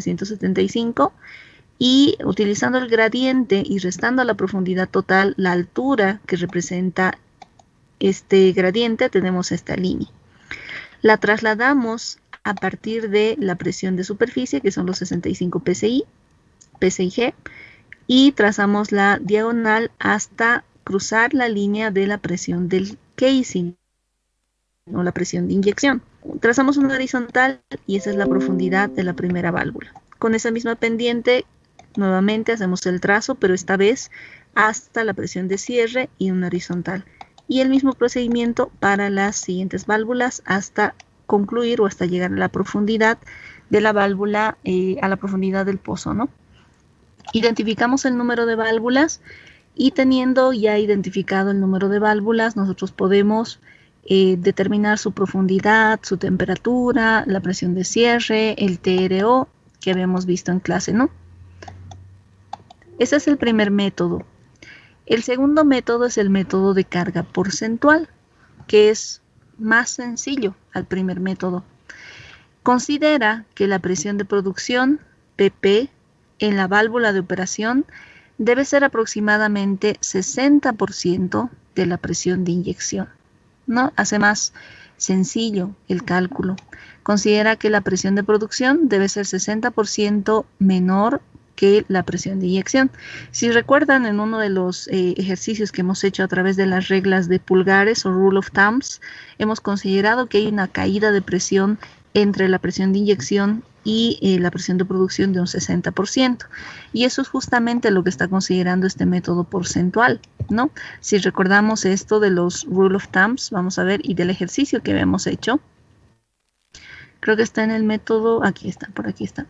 775 y utilizando el gradiente y restando la profundidad total, la altura que representa este gradiente, tenemos esta línea. La trasladamos a partir de la presión de superficie, que son los 65 PSIG, y trazamos la diagonal hasta cruzar la línea de la presión del casing o la presión de inyección. Trazamos una horizontal y esa es la profundidad de la primera válvula. Con esa misma pendiente, nuevamente hacemos el trazo, pero esta vez hasta la presión de cierre y una horizontal. Y el mismo procedimiento para las siguientes válvulas hasta concluir o hasta llegar a la profundidad de la válvula, a la profundidad del pozo, ¿no? Identificamos el número de válvulas y teniendo ya identificado el número de válvulas, nosotros podemos determinar su profundidad, su temperatura, la presión de cierre, el TRO que habíamos visto en clase, ¿no? Ese es el primer método. El segundo método es el método de carga porcentual, que es más sencillo al primer método. Considera que la presión de producción, PP, en la válvula de operación debe ser aproximadamente 60% de la presión de inyección, ¿no? Hace más sencillo el cálculo. Considera que la presión de producción debe ser 60% menor que la presión de inyección. Si recuerdan, en uno de los ejercicios que hemos hecho a través de las reglas de pulgares o rule of thumbs, hemos considerado que hay una caída de presión entre la presión de inyección y la presión de producción de un 60%. Y eso es justamente lo que está considerando este método porcentual, ¿no? Si recordamos esto de los rule of thumbs, vamos a ver, y del ejercicio que habíamos hecho, creo que está en el método, aquí está, por aquí está.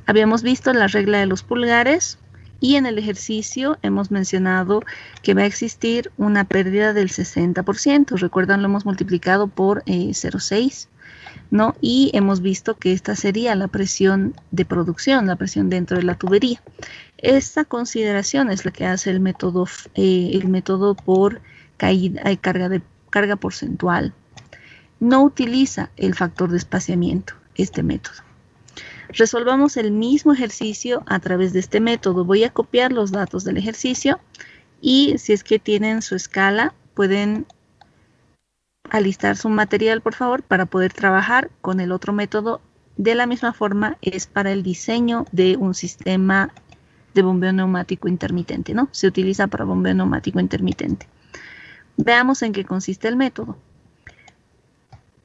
Habíamos visto la regla de los pulgares y en el ejercicio hemos mencionado que va a existir una pérdida del 60%. Recuerdan, lo hemos multiplicado por 0,6, ¿no? Y hemos visto que esta sería la presión de producción, la presión dentro de la tubería. Esta consideración es la que hace el método por carga porcentual. No utiliza el factor de espaciamiento, este método. Resolvamos el mismo ejercicio a través de este método. Voy a copiar los datos del ejercicio y si es que tienen su escala, pueden alistar su material, por favor, para poder trabajar con el otro método. De la misma forma es para el diseño de un sistema de bombeo neumático intermitente, ¿no? Se utiliza para bombeo neumático intermitente. Veamos en qué consiste el método.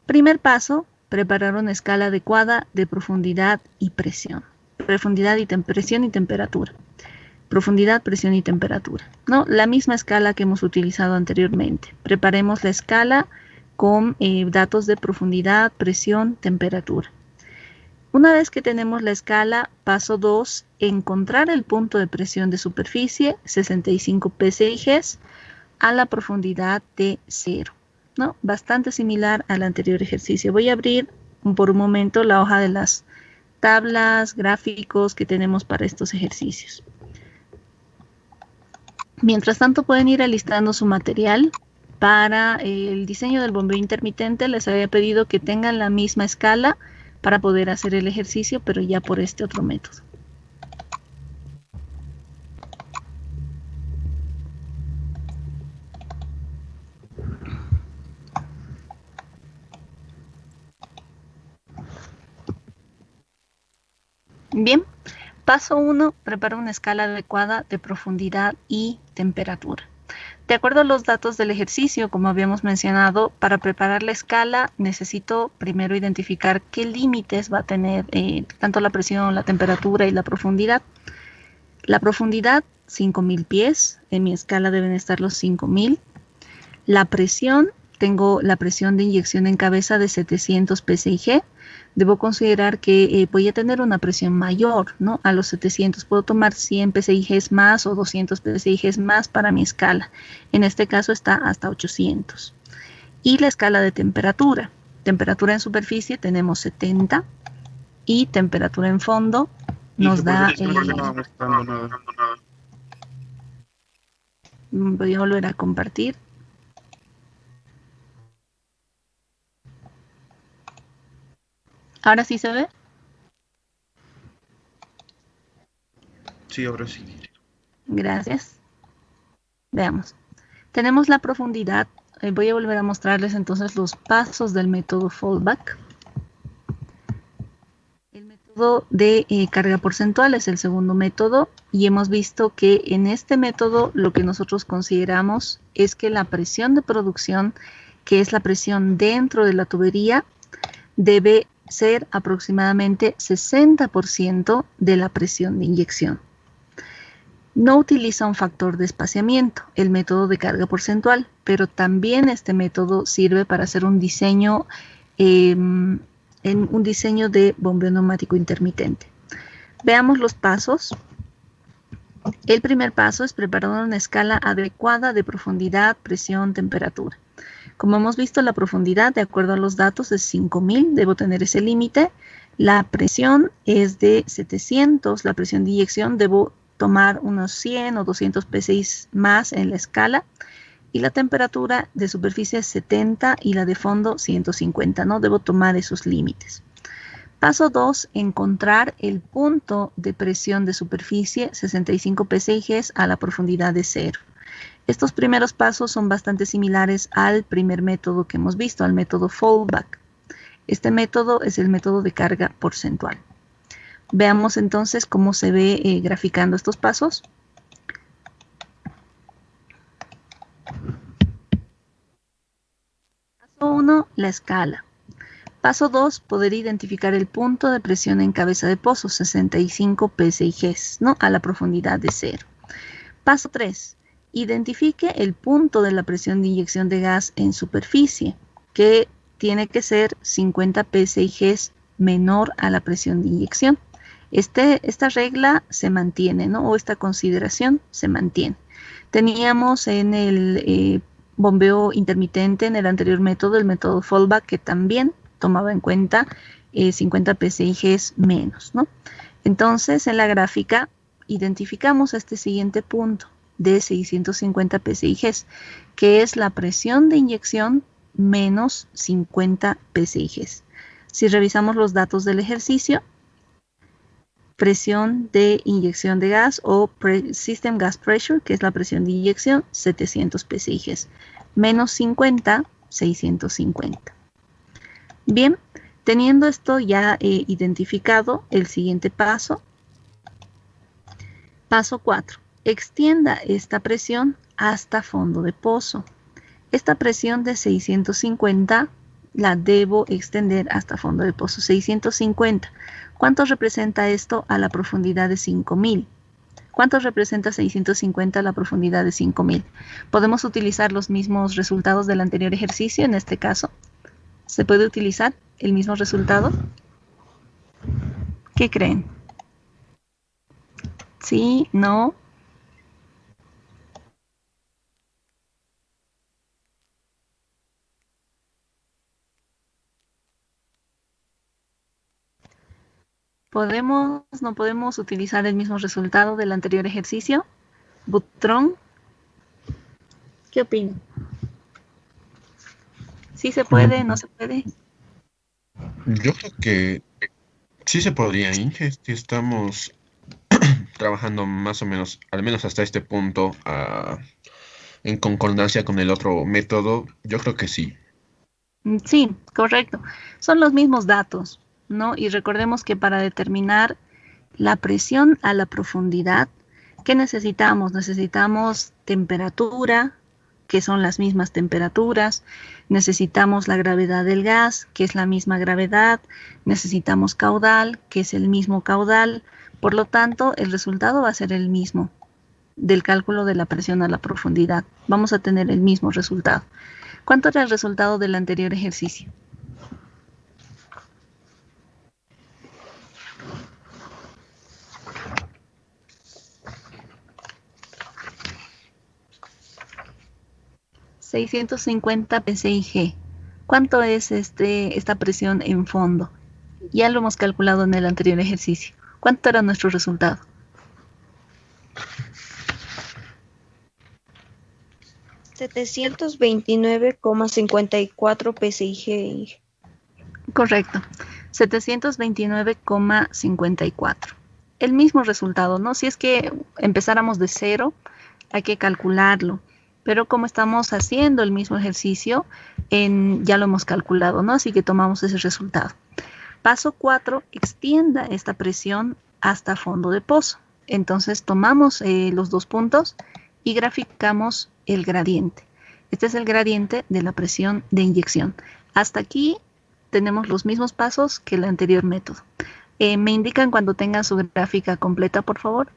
Primer paso, preparar una escala adecuada de profundidad y presión. Profundidad y presión y temperatura. Profundidad, presión y temperatura, ¿no? La misma escala que hemos utilizado anteriormente. Preparemos la escala con datos de profundidad, presión, temperatura. Una vez que tenemos la escala, paso 2, encontrar el punto de presión de superficie, 65 PSIG, a la profundidad de 0, ¿no? Bastante similar al anterior ejercicio. Voy a abrir por un momento la hoja de las tablas, gráficos que tenemos para estos ejercicios. Mientras tanto, pueden ir alistando su material. Para el diseño del bombeo intermitente les había pedido que tengan la misma escala para poder hacer el ejercicio, pero ya por este otro método. Bien, paso 1, prepara una escala adecuada de profundidad y temperatura. De acuerdo a los datos del ejercicio, como habíamos mencionado, para preparar la escala necesito primero identificar qué límites va a tener tanto la presión, la temperatura y la profundidad. La profundidad, 5.000 pies. En mi escala deben estar los 5.000. La presión, tengo la presión de inyección en cabeza de 700 PSIG. Debo considerar que voy a tener una presión mayor, ¿no? A los 700 puedo tomar 100 PSIG más o 200 PSIG más para mi escala. En este caso está hasta 800. Y la escala de temperatura. Temperatura en superficie tenemos 70 y temperatura en fondo nos da... voy a volver a compartir. ¿Ahora sí se ve? Sí, ahora sí. Gracias. Veamos. Tenemos la profundidad. Voy a volver a mostrarles entonces los pasos del método fallback. El método de carga porcentual es el segundo método y hemos visto que en este método lo que nosotros consideramos es que la presión de producción, que es la presión dentro de la tubería, debe ser aproximadamente 60% de la presión de inyección. No utiliza un factor de espaciamiento, el método de carga porcentual, pero también este método sirve para hacer un diseño de bombeo neumático intermitente. Veamos los pasos. El primer paso es preparar una escala adecuada de profundidad, presión, temperatura. Como hemos visto, la profundidad, de acuerdo a los datos, es 5000, debo tener ese límite. La presión es de 700, la presión de inyección debo tomar unos 100 o 200 psi más en la escala. Y la temperatura de superficie es 70 y la de fondo 150, ¿no? Debo tomar esos límites. Paso 2, encontrar el punto de presión de superficie, 65 psi a la profundidad de 0. Estos primeros pasos son bastante similares al primer método que hemos visto, al método fallback. Este método es el método de carga porcentual. Veamos entonces cómo se ve graficando estos pasos. Paso 1, la escala. Paso 2, poder identificar el punto de presión en cabeza de pozo, 65 psi, ¿no? A la profundidad de 0. Paso 3, identifique el punto de la presión de inyección de gas en superficie, que tiene que ser 50 psi menor a la presión de inyección. Esta regla se mantiene, ¿no? O esta consideración se mantiene. Teníamos en el bombeo intermitente, en el anterior método, el método fallback, que también tomaba en cuenta 50 psi menos, ¿no? Entonces, en la gráfica identificamos este siguiente punto de 650 psi, que es la presión de inyección menos 50 psi. Si revisamos los datos del ejercicio, presión de inyección de gas o System Gas Pressure, que es la presión de inyección, 700 psi, menos 50, 650. Bien, teniendo esto ya identificado, el siguiente paso, paso 4, extienda esta presión hasta fondo de pozo. Esta presión de 650 la debo extender hasta fondo de pozo, 650. ¿Cuánto representa esto a la profundidad de 5000? ¿Cuánto representa 650 a la profundidad de 5000? ¿Podemos utilizar los mismos resultados del anterior ejercicio en este caso? ¿Se puede utilizar el mismo resultado? ¿Qué creen? ¿Sí? ¿No? ¿No podemos utilizar el mismo resultado del anterior ejercicio? ¿Butrón? ¿Qué opina? ¿Sí se puede? ¿No se puede? Yo creo que sí se podría, Inge, si estamos trabajando más o menos, al menos hasta este punto, en concordancia con el otro método, yo creo que sí. Sí, correcto. Son los mismos datos, ¿no? Y recordemos que para determinar la presión a la profundidad, ¿qué necesitamos? Necesitamos temperatura, que son las mismas temperaturas, necesitamos la gravedad del gas, que es la misma gravedad, necesitamos caudal, que es el mismo caudal, por lo tanto, el resultado va a ser el mismo del cálculo de la presión a la profundidad. Vamos a tener el mismo resultado. ¿Cuánto era el resultado del anterior ejercicio? $650 psi. ¿Cuánto es esta presión en fondo? Ya lo hemos calculado en el anterior ejercicio. ¿Cuánto era nuestro resultado? 729,54 psi. Correcto. 729,54. El mismo resultado, ¿no? Si es que empezáramos de cero, hay que calcularlo. Pero como estamos haciendo el mismo ejercicio, ya lo hemos calculado, ¿no? Así que tomamos ese resultado. Paso 4, extienda esta presión hasta fondo de pozo. Entonces tomamos los dos puntos y graficamos el gradiente. Este es el gradiente de la presión de inyección. Hasta aquí tenemos los mismos pasos que el anterior método. ¿Me indican cuando tengan su gráfica completa, por favor?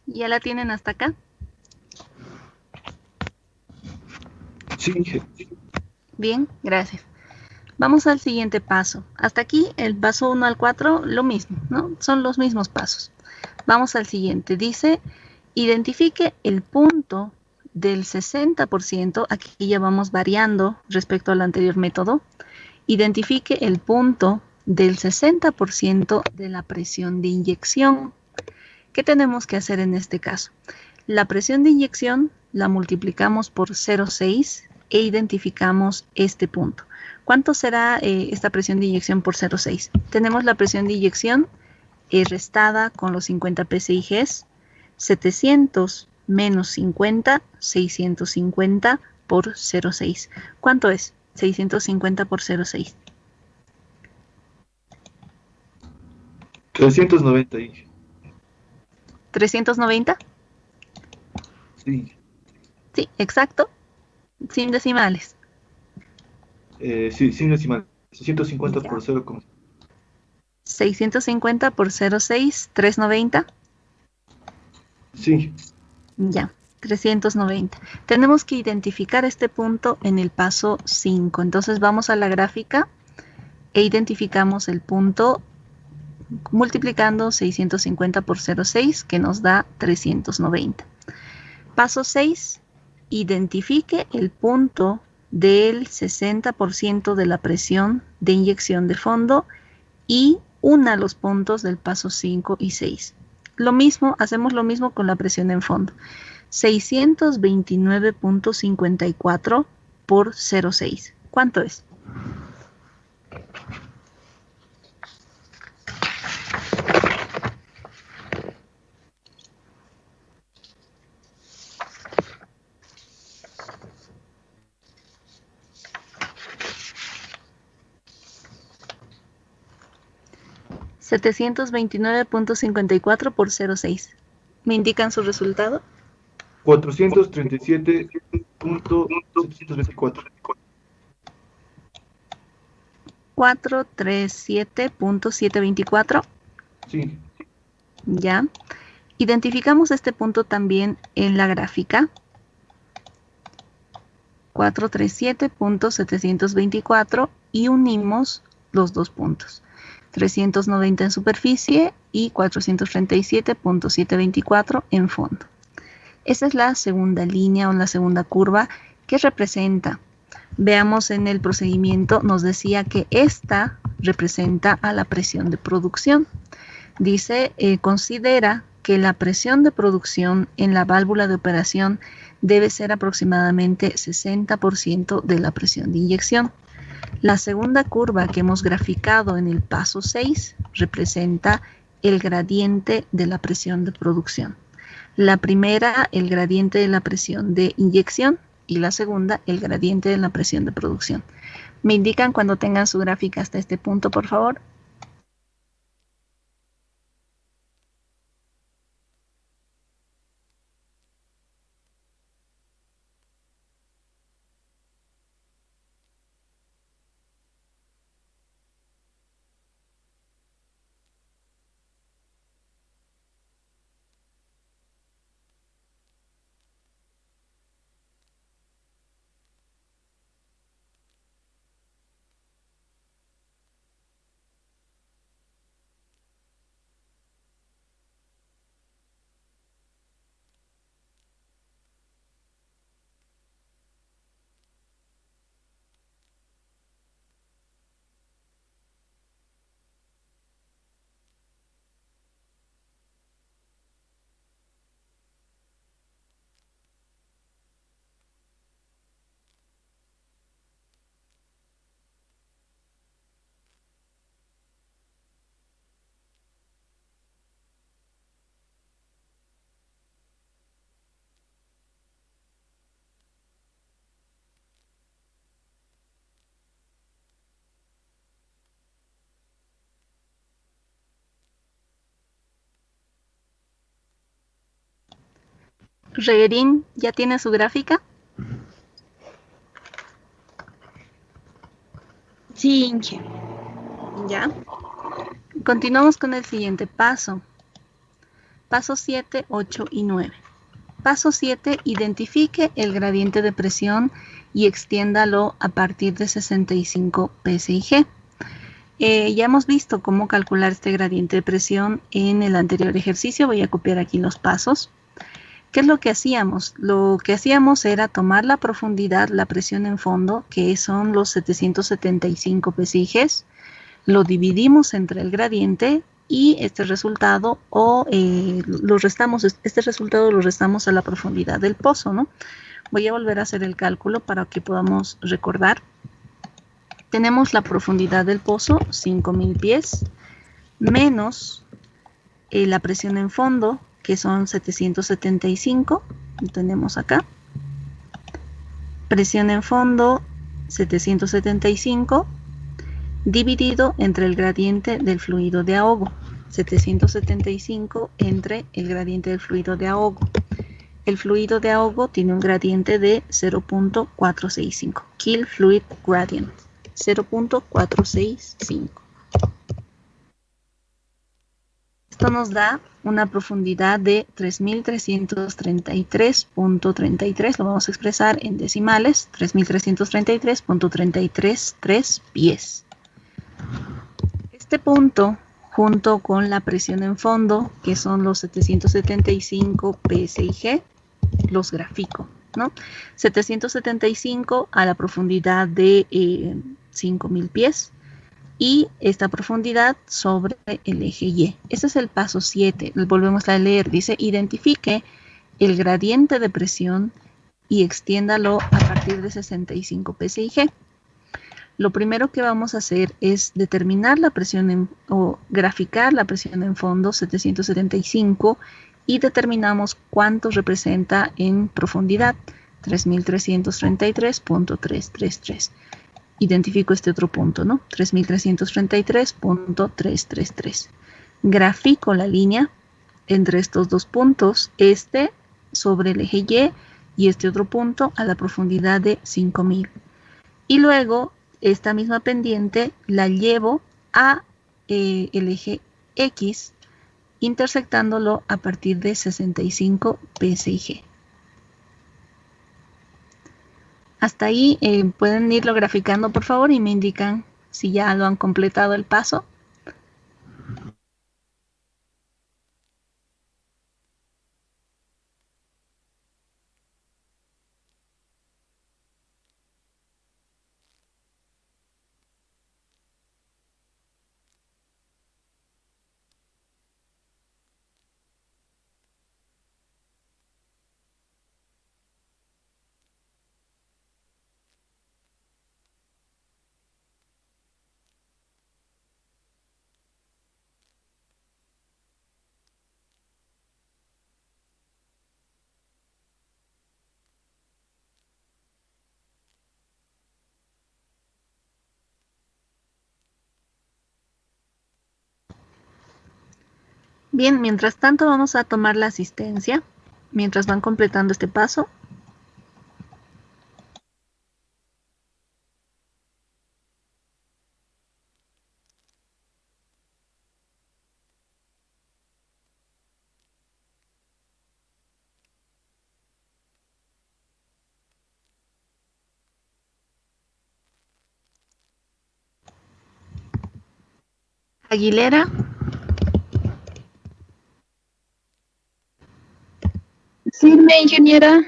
¿Ya la tienen hasta acá? Sí, Bien, gracias. Vamos al siguiente paso. Hasta aquí, el paso 1 al 4, lo mismo, ¿no? Son los mismos pasos. Vamos al siguiente. Dice, identifique el punto del 60%. Aquí ya vamos variando respecto al anterior método. Identifique el punto del 60% de la presión de inyección. ¿Qué tenemos que hacer en este caso? La presión de inyección la multiplicamos por 0,6 e identificamos este punto. ¿Cuánto será esta presión de inyección por 0,6? Tenemos la presión de inyección restada con los 50 PSIGs, 700 menos 50, 650 por 0,6. ¿Cuánto es? 650 por 0,6. 390, Inge. 390. Sí, Sí, exacto. Sin decimales. sí, sin decimal. 650 Ya. por 0, 650 por 0,6, 390. sí, Ya, 390. Tenemos que identificar este punto en el paso 5. Entonces vamos a la gráfica e identificamos el punto multiplicando 650 por 0,6, que nos da 390. Paso 6. Identifique el punto del 60% de la presión de inyección de fondo y una los puntos del paso 5 y 6. Lo mismo, hacemos lo mismo con la presión en fondo. 629,54 por 0,6. ¿Cuánto es? $729,54 por 0,6. ¿Me indican su resultado? 437.724. 437,724. Sí, Ya. Identificamos este punto también en la gráfica. 437,724 y unimos los dos puntos. 390 en superficie y 437,724 en fondo. Esa es la segunda línea o la segunda curva que representa. Veamos en el procedimiento, nos decía que esta representa a la presión de producción. Dice, considera que la presión de producción en la válvula de operación debe ser aproximadamente 60% de la presión de inyección. La segunda curva que hemos graficado en el paso 6 representa el gradiente de la presión de producción. La primera, el gradiente de la presión de inyección, y la segunda, el gradiente de la presión de producción. ¿Me indican cuando tengan su gráfica hasta este punto, por favor? Reguerín, ¿ya tiene su gráfica? Sí, Inge. Ya. Continuamos con el siguiente paso. Paso 7, 8 y 9. Paso 7, identifique el gradiente de presión y extiéndalo a partir de 65 psi. Ya hemos visto cómo calcular este gradiente de presión en el anterior ejercicio. Voy a copiar aquí los pasos. ¿Qué es lo que hacíamos? Lo que hacíamos era tomar la profundidad, la presión en fondo, que son los 775 psi, lo dividimos entre el gradiente y este resultado este resultado lo restamos a la profundidad del pozo, ¿no? Voy a volver a hacer el cálculo para que podamos recordar. Tenemos la profundidad del pozo, 5.000 pies, menos la presión en fondo, que son 775, lo tenemos acá. Presión en fondo, 775, dividido entre el gradiente del fluido de ahogo. 775 entre el gradiente del fluido de ahogo. El fluido de ahogo tiene un gradiente de 0.465. Kill Fluid Gradient. 0.465. Esto nos da una profundidad de 3.333.33. Lo vamos a expresar en decimales. 3.333.333 pies. Este punto, junto con la presión en fondo, que son los 775 psi, los grafico, ¿no? 775 a la profundidad de 5.000 pies y esta profundidad sobre el eje Y. Este es el paso 7. Volvemos a leer. Dice, identifique el gradiente de presión y extiéndalo a partir de 65 psi. Lo primero que vamos a hacer es determinar la presión o graficar la presión en fondo 775 y determinamos cuánto representa en profundidad 3.333.333. Identifico este otro punto, ¿no? 3.333.333. Grafico la línea entre estos dos puntos, este sobre el eje Y este otro punto a la profundidad de 5.000. Y luego esta misma pendiente la llevo a el eje X, intersectándolo a partir de 65 psi. Hasta ahí pueden irlo graficando, por favor, y me indican si ya lo han completado el paso. Bien, mientras tanto vamos a tomar la asistencia, mientras van completando este paso. Aguilera. Firme, ingeniera.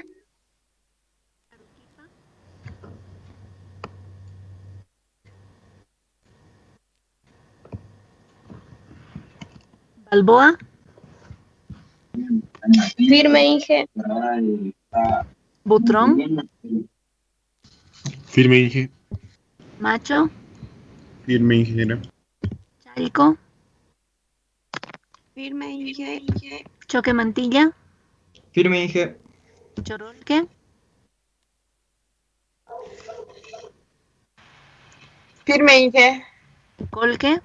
Balboa. Firme, Inge. Butrón. Firme, Inge. Macho. Firme, ingeniera. Charico. Firme, Inge. Choque Mantilla. Firme, Inge. Chorolque. Firme, Inge. Colque.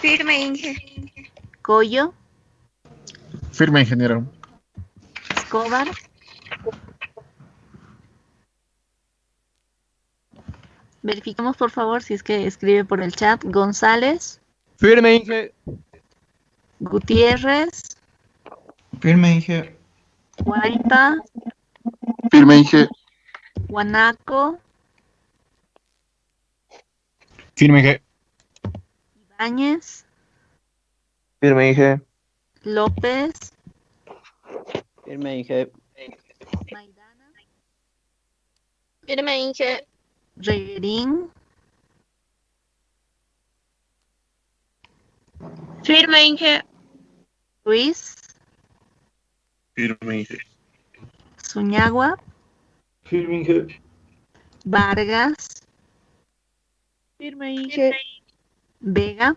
Firme, Inge. Coyo, Firme, ingeniero. Escobar, verifiquemos por favor si es que escribe por el chat. González, Firme, Inge. Gutiérrez, Firme, Inge. Guaita, Firme, Inge. Guanaco, Firme, Inge. Ibáñez, Firme, Inge. López, Firme, Inge. Maidana, Firme, Inge. Reguerín, Firme, Inge. Ruiz, Firme, Inge. Zuñagua, Firme, Inge. Vargas, Firme, Inge. Vega,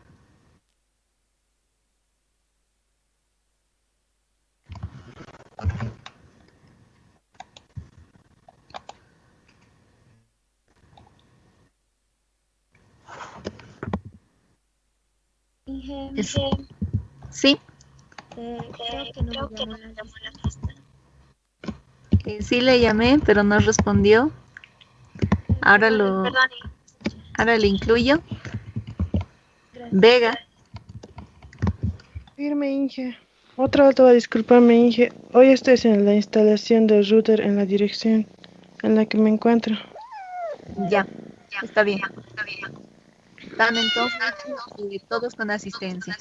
Inge, Es- sí, creo que no me llamó la lista. sí le llamé, pero no respondió. Ahora Perdón, ahora le incluyo. gracias. Vega, Firme, Inge. Otra vez, disculparme, Inge. Hoy estoy en la instalación del router en la dirección en la que me encuentro. ya, está bien. Están entonces todos con asistencia.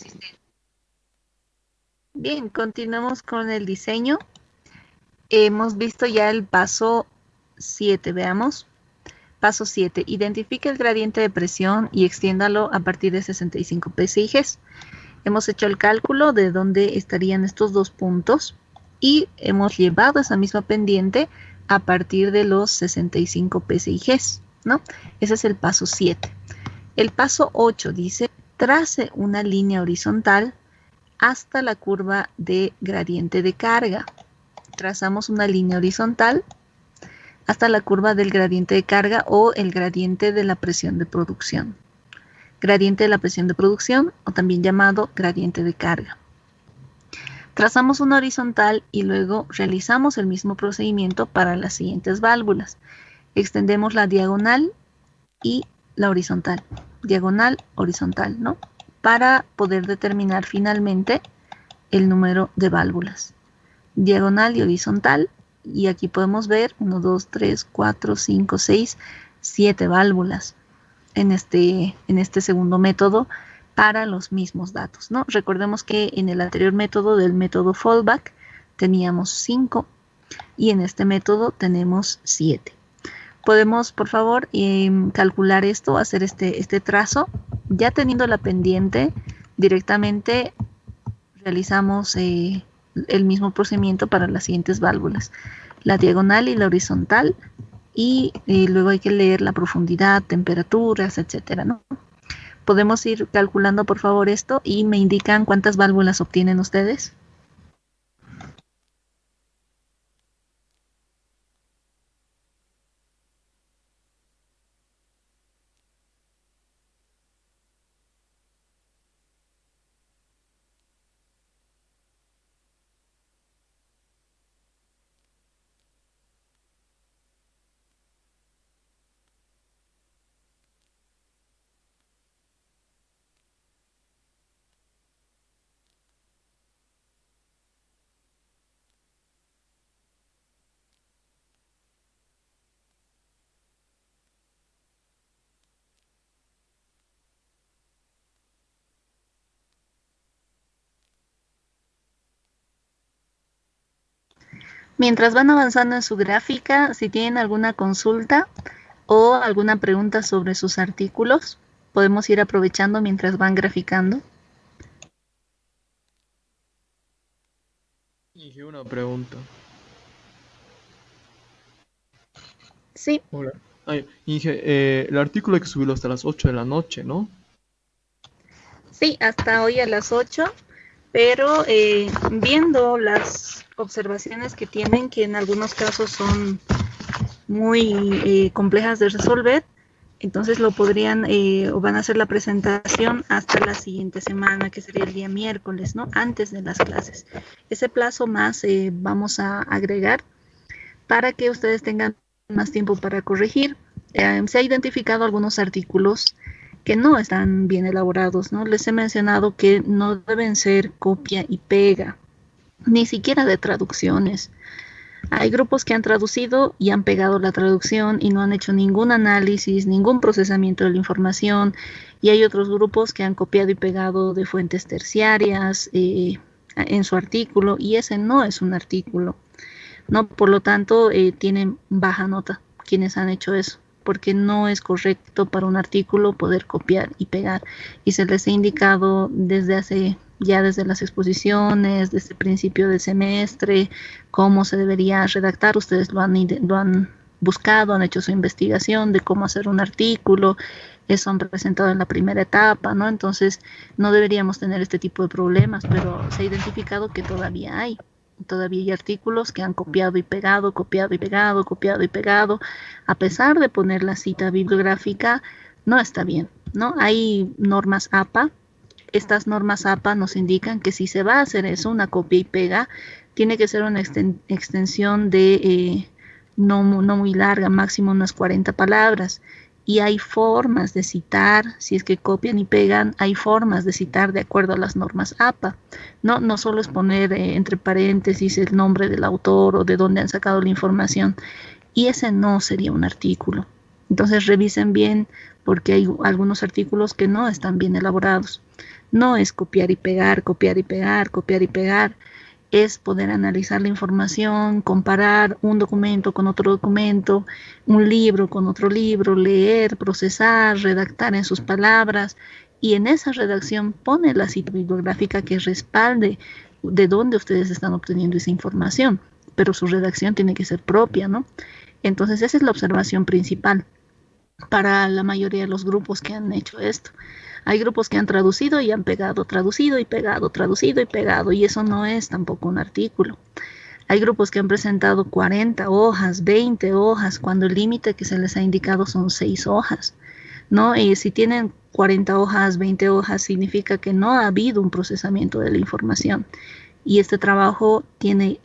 Bien, continuamos con el diseño. Hemos visto ya el paso 7, veamos. Paso 7. Identifique el gradiente de presión y extiéndalo a partir de 65 psigs. Hemos hecho el cálculo de dónde estarían estos dos puntos y hemos llevado esa misma pendiente a partir de los 65 psigs, ¿no? Ese es el paso 7. El paso 8 dice, trace una línea horizontal hasta la curva de gradiente de carga. Trazamos una línea horizontal hasta la curva del gradiente de carga o el gradiente de la presión de producción. Gradiente de la presión de producción o también llamado gradiente de carga. Trazamos una horizontal y luego realizamos el mismo procedimiento para las siguientes válvulas. Extendemos la diagonal y la horizontal. Diagonal, horizontal, ¿no? Para poder determinar finalmente el número de válvulas. Diagonal y horizontal. Y aquí podemos ver 1, 2, 3, 4, 5, 6, 7 válvulas en este segundo método para los mismos datos, ¿no? Recordemos que en el anterior método del método fallback teníamos 5 y en este método tenemos 7. Podemos, por favor, calcular esto, hacer este trazo. Ya teniendo la pendiente, directamente realizamos el mismo procedimiento para las siguientes válvulas. La diagonal y la horizontal. Y luego hay que leer la profundidad, temperaturas, etcétera, ¿no? Podemos ir calculando, por favor, esto y me indican cuántas válvulas obtienen ustedes. Mientras van avanzando en su gráfica, si tienen alguna consulta o alguna pregunta sobre sus artículos, podemos ir aprovechando mientras van graficando. Inge, una pregunta. Sí, Hola. Ay, Inge, el artículo hay que subirlo hasta las 8 de la noche, ¿no? sí, hasta hoy a las 8, pero viendo las observaciones que tienen, que en algunos casos son muy complejas de resolver, Entonces lo podrían o van a hacer la presentación hasta la siguiente semana, que sería el día miércoles, ¿no? Antes de las clases. Ese plazo más vamos a agregar para que ustedes tengan más tiempo para corregir. Se ha identificado algunos artículos que no están bien elaborados, ¿no? Les he mencionado que no deben ser copia y pega, ni siquiera de traducciones. Hay grupos que han traducido y han pegado la traducción y no han hecho ningún análisis, ningún procesamiento de la información, y hay otros grupos que han copiado y pegado de fuentes terciarias en su artículo, y ese no es un artículo, ¿no? Por lo tanto, tienen baja nota quienes han hecho eso, porque no es correcto para un artículo poder copiar y pegar, y se les ha indicado desde las exposiciones, desde el principio del semestre, cómo se debería redactar. Ustedes lo han buscado, han hecho su investigación de cómo hacer un artículo, eso han presentado en la primera etapa, ¿no? Entonces no deberíamos tener este tipo de problemas, pero se ha identificado que todavía hay artículos que han copiado y pegado, copiado y pegado, copiado y pegado. A pesar de poner la cita bibliográfica, no está bien, ¿no? Hay normas APA. Estas normas APA nos indican que si se va a hacer eso, una copia y pega, tiene que ser una extensión de no muy larga, máximo unas 40 palabras. Y hay formas de citar, si es que copian y pegan, hay formas de citar de acuerdo a las normas APA. No solo es poner entre paréntesis el nombre del autor o de dónde han sacado la información. Y ese no sería un artículo. Entonces revisen bien, porque hay algunos artículos que no están bien elaborados. No es copiar y pegar, copiar y pegar, copiar y pegar. Es poder analizar la información, comparar un documento con otro documento, un libro con otro libro, leer, procesar, redactar en sus palabras, y en esa redacción pone la cita bibliográfica que respalde de dónde ustedes están obteniendo esa información, pero su redacción tiene que ser propia, ¿no? Entonces esa es la observación principal para la mayoría de los grupos que han hecho esto. Hay grupos que han traducido y han pegado, traducido y pegado, traducido y pegado, y eso no es tampoco un artículo. Hay grupos que han presentado 40 hojas, 20 hojas, cuando el límite que se les ha indicado son 6 hojas, ¿no? Y si tienen 40 hojas, 20 hojas, significa que no ha habido un procesamiento de la información. Y este trabajo tiene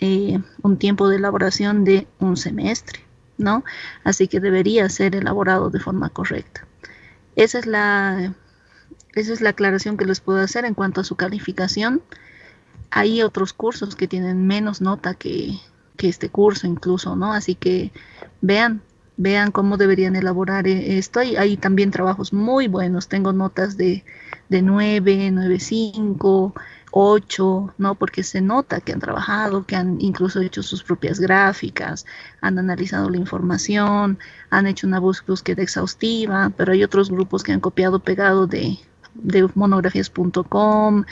un tiempo de elaboración de un semestre, ¿no? Así que debería ser elaborado de forma correcta. Esa es la aclaración que les puedo hacer en cuanto a su calificación. Hay otros cursos que tienen menos nota que este curso incluso, ¿no? Así que vean cómo deberían elaborar esto. Hay también trabajos muy buenos. Tengo notas de 9, 9.5, 8, ¿no? Porque se nota que han trabajado, que han incluso hecho sus propias gráficas, han analizado la información, han hecho una búsqueda exhaustiva, pero hay otros grupos que han copiado, pegado de monografías.com.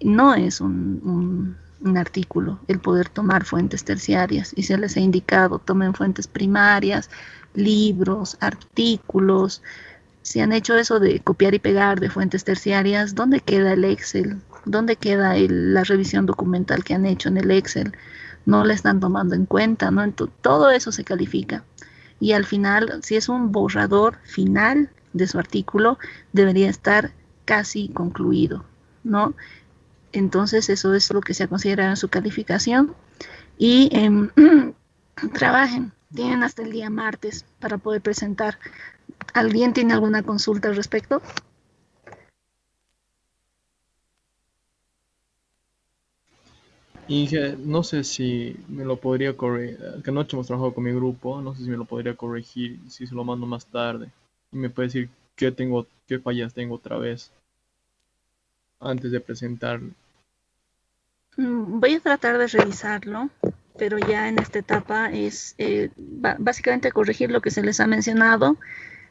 No es un artículo el poder tomar fuentes terciarias, y se les ha indicado, tomen fuentes primarias, libros, artículos. Si han hecho eso de copiar y pegar de fuentes terciarias, ¿dónde queda el Excel? ¿Dónde queda la revisión documental que han hecho en el Excel? No la están tomando en cuenta, ¿no? Entonces, todo eso se califica. Y al final, si es un borrador final de su artículo, debería estar casi concluido, ¿no? Entonces eso es lo que se considera en su calificación. Y trabajen, tienen hasta el día martes para poder presentar. ¿Alguien tiene alguna consulta al respecto? Inge, no sé si me lo podría corregir, que anoche hemos trabajado con mi grupo, no sé si me lo podría corregir, si se lo mando más tarde. Y me puede decir qué fallas tengo otra vez, antes de presentarlo. Voy a tratar de revisarlo, pero ya en esta etapa es básicamente corregir lo que se les ha mencionado,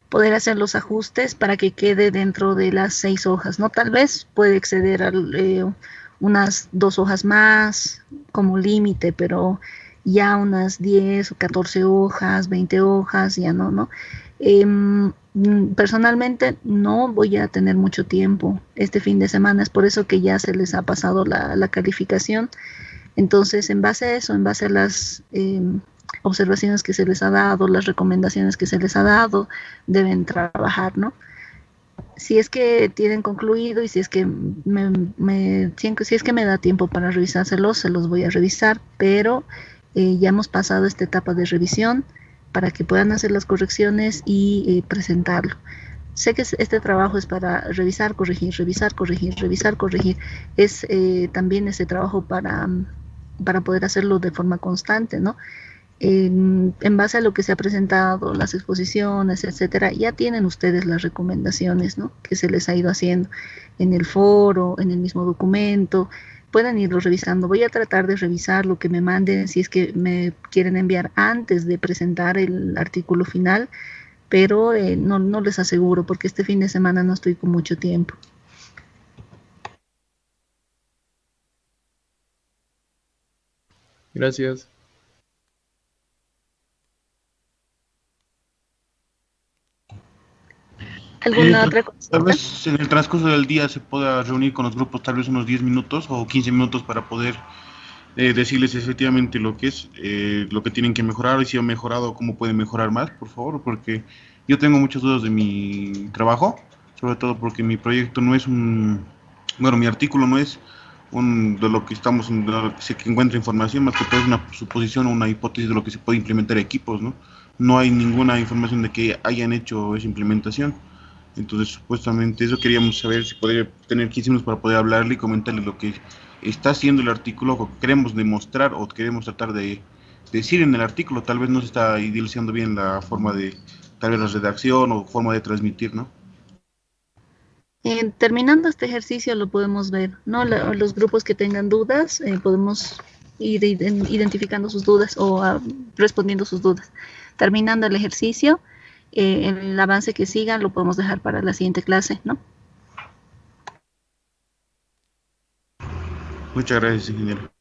poder hacer los ajustes para que quede dentro de las 6 hojas, ¿no? Tal vez puede exceder a unas 2 hojas más como límite, pero ya unas 10 o 14 hojas, 20 hojas, ya no. Personalmente no voy a tener mucho tiempo este fin de semana, es por eso que ya se les ha pasado la calificación. Entonces, en base a eso, en base a observaciones que se les ha dado, las recomendaciones que se les ha dado, deben trabajar, ¿no? Si es que tienen concluido y si es que si es que me da tiempo para revisárselos, se los voy a revisar, pero ya hemos pasado esta etapa de revisión para que puedan hacer las correcciones y presentarlo. Sé que este trabajo es para revisar, corregir, revisar, corregir, revisar, corregir. Es también ese trabajo para poder hacerlo de forma constante, ¿no? En base a lo que se ha presentado, las exposiciones, etcétera, ya tienen ustedes las recomendaciones, ¿no?, que se les ha ido haciendo en el foro, en el mismo documento. Pueden irlo revisando. Voy a tratar de revisar lo que me manden si es que me quieren enviar antes de presentar el artículo final, pero no les aseguro porque este fin de semana no estoy con mucho tiempo. Gracias. ¿Alguna otra cosa? Tal vez en el transcurso del día se pueda reunir con los grupos, tal vez unos 10 minutos o 15 minutos para poder decirles efectivamente lo que es, lo que tienen que mejorar y si han mejorado, cómo pueden mejorar más, por favor, porque yo tengo muchas dudas de mi trabajo, sobre todo porque mi proyecto no es mi artículo no es de lo que se encuentra información, más que todo es una suposición o una hipótesis de lo que se puede implementar equipos, ¿no? No hay ninguna información de que hayan hecho esa implementación. Entonces, supuestamente eso queríamos saber si podría tener 15 minutos para poder hablarle y comentarle lo que está haciendo el artículo, o queremos demostrar o queremos tratar de decir en el artículo. Tal vez no se está idealizando bien la forma de, tal vez la redacción o forma de transmitir, ¿no? Terminando este ejercicio lo podemos ver, ¿no? Los grupos que tengan dudas, podemos ir identificando sus dudas o respondiendo sus dudas. Terminando el ejercicio, el avance que siga lo podemos dejar para la siguiente clase, ¿no? Muchas gracias, ingeniero.